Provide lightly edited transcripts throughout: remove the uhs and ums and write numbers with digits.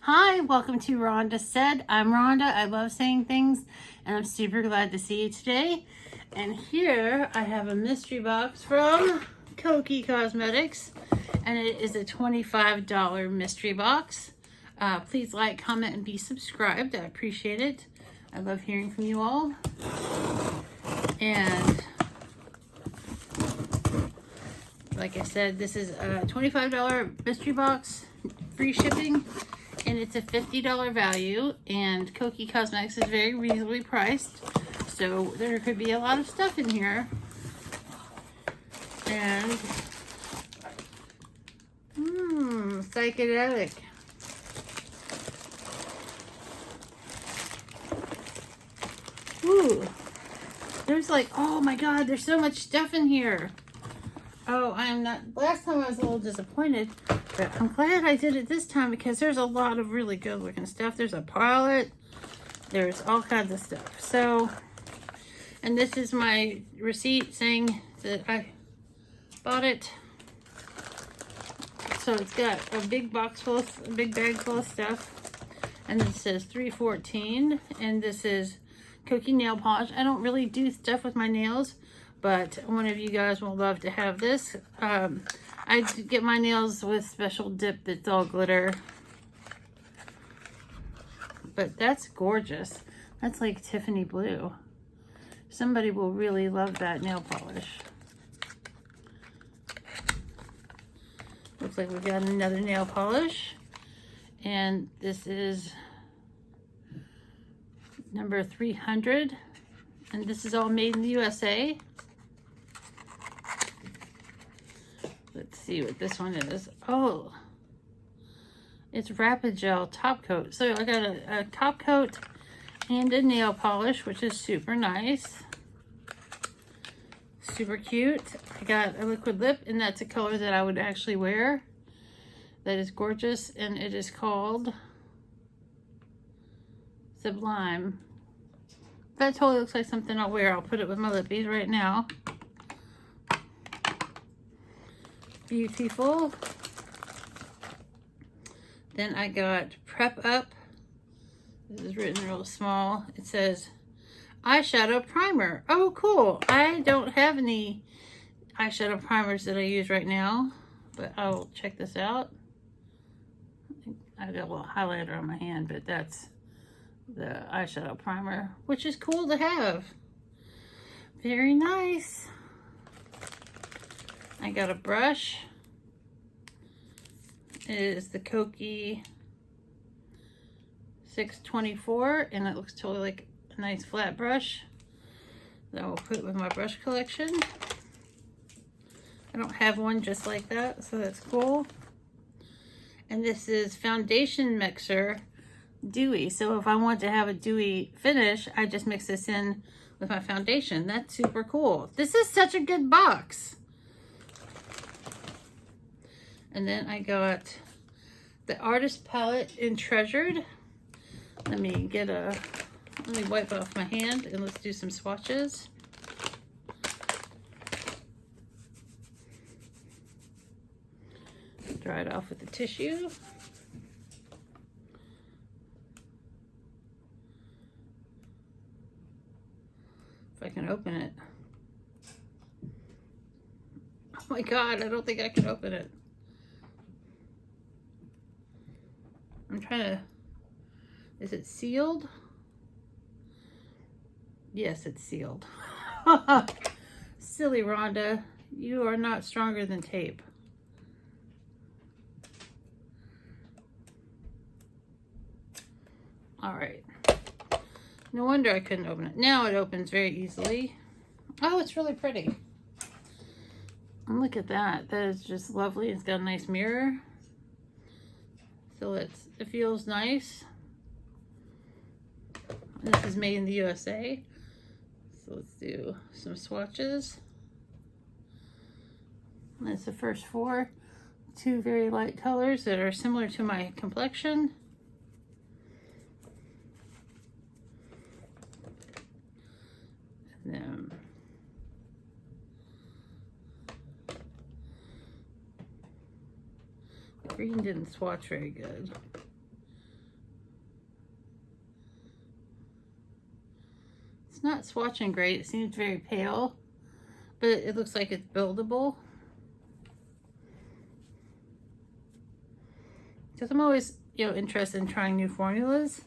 Hi, welcome to Rhonda Said. I'm Rhonda. I love saying things, and I'm super glad to see you today. And here I have a mystery box from Kokie Cosmetics, and it is a $25 mystery box. Please like, comment, and be subscribed. I appreciate it. I love hearing from you all. And like I said, this is a $25 mystery box, free shipping. And it's a $50 value, and Kokie Cosmetics is very reasonably priced, so there could be a lot of stuff in here. And psychedelic. Ooh, there's like, oh my god, there's so much stuff in here. Oh, I'm not, last time I was a little disappointed, but I'm glad I did it this time because there's a lot of really good looking stuff. There's a palette, there's all kinds of stuff. So, and this is my receipt saying that I bought it. So it's got a big box full of, a big bag full of stuff. And it says $3.14, and this is Kokie nail polish. I don't really do stuff with my nails, but one of you guys will love to have this. I get my nails with special dip that's all glitter. But that's gorgeous. That's like Tiffany blue. Somebody will really love that nail polish. Looks like we got another nail polish. And this is number 300. And this is all made in the USA. Let's see what this one is. Oh, it's Rapid Gel Top Coat. So I got a top coat and a nail polish, which is super nice. Super cute. I got a liquid lip, and that's a color that I would actually wear. That is gorgeous, and it is called Sublime. That totally looks like something I'll wear. I'll put it with my lippies right now. Beautiful. Then I got Prep Up. This is written real small. It says eyeshadow primer. Oh, cool. I don't have any eyeshadow primers that I use right now, but I'll check this out. I got a little highlighter on my hand, but that's the eyeshadow primer, which is cool to have. Very nice. I got a brush. It is the Kokie 624, and it looks totally like a nice flat brush that I will put with my brush collection. I don't have one just like that, so that's cool. And this is Foundation Mixer Dewy. So if I want to have a dewy finish, I just mix this in with my foundation. That's super cool. This is such a good box. And then I got the Artist Palette in Treasured. Let me wipe off my hand and let's do some swatches. Dry it off with the tissue. If I can open it. Oh my God, I don't think I can open it. I'm trying to, is it sealed? Yes, it's sealed. Silly Rhonda, you are not stronger than tape. All right. No wonder I couldn't open it. Now it opens very easily. Oh, it's really pretty. And look at that. That is just lovely. It's got a nice mirror. So it feels nice. This is made in the USA. So let's do some swatches. That's the first four. Two very light colors that are similar to my complexion. And then green didn't swatch very good. It's not swatching great. It seems very pale, but it looks like it's buildable. Because I'm always, you know, interested in trying new formulas.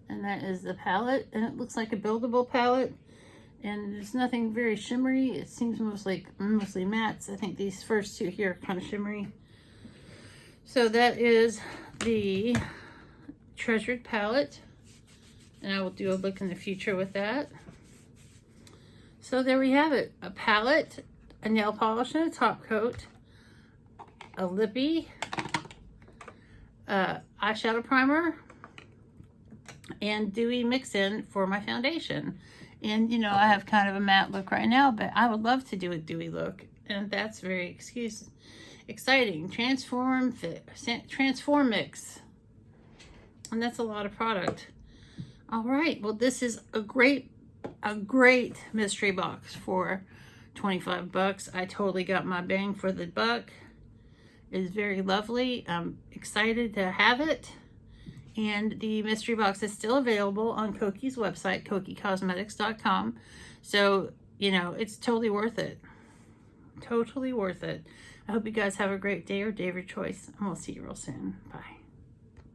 And that is the palette, and it looks like a buildable palette, and there's nothing very shimmery. It seems mostly mattes. I think these first two here are kind of shimmery. So that is the Treasured palette, and I will do a look in the future with that. So there we have it, a palette, a nail polish and a top coat, a lippy, eyeshadow primer, and dewy mix-in for my foundation. And you know, I have kind of a matte look right now, but I would love to do a dewy look, and that's very exciting. Transform mix, and that's a lot of product. All right, well, this is a great mystery box for 25 bucks. I totally got my bang for the buck. It is very lovely. I'm excited to have it. And the mystery box is still available on Kokie's website, kokiecosmetics.com. So, you know, it's totally worth it. Totally worth it. I hope you guys have a great day or day of your choice, and we'll see you real soon. Bye.